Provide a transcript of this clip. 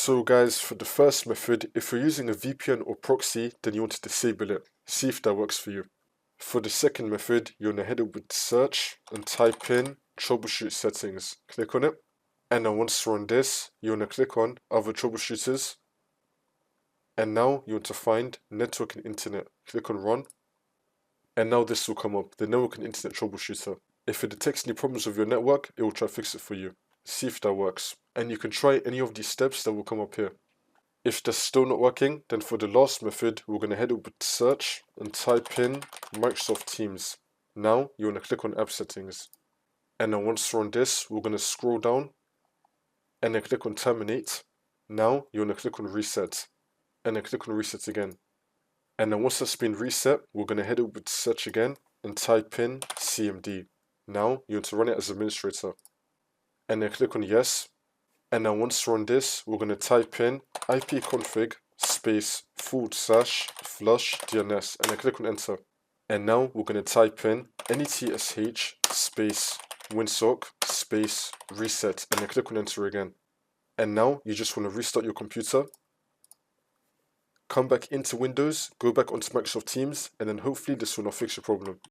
So guys, for the first method, if you're using a VPN or proxy, then you want to disable it. See if that works for you. For the second method, you want to head over to search and type in troubleshoot settings. Click on it. And then once you're on this, you want to click on other troubleshooters. And now you want to find network and internet. Click on run. And now this will come up, the network and internet troubleshooter. If it detects any problems with your network, it will try to fix it for you. See if that works. And you can try any of these steps that will come up here. If that's still not working, then for the last method, we're going to head over to search and type in Microsoft Teams. Now you want to click on app settings. And then once you're on this, we're going to scroll down and then click on terminate. Now you want to click on reset and then click on reset again. And then once that's been reset, we're going to head over to search again and type in CMD. Now you want to run it as administrator and then click on yes. And then once you're on this, we're going to type in ipconfig space /flush DNS and then click on enter. And now we're going to type in netsh space winsock space reset and then click on enter again. And now you just want to restart your computer, come back into Windows, go back onto Microsoft Teams, and then hopefully this will not fix your problem.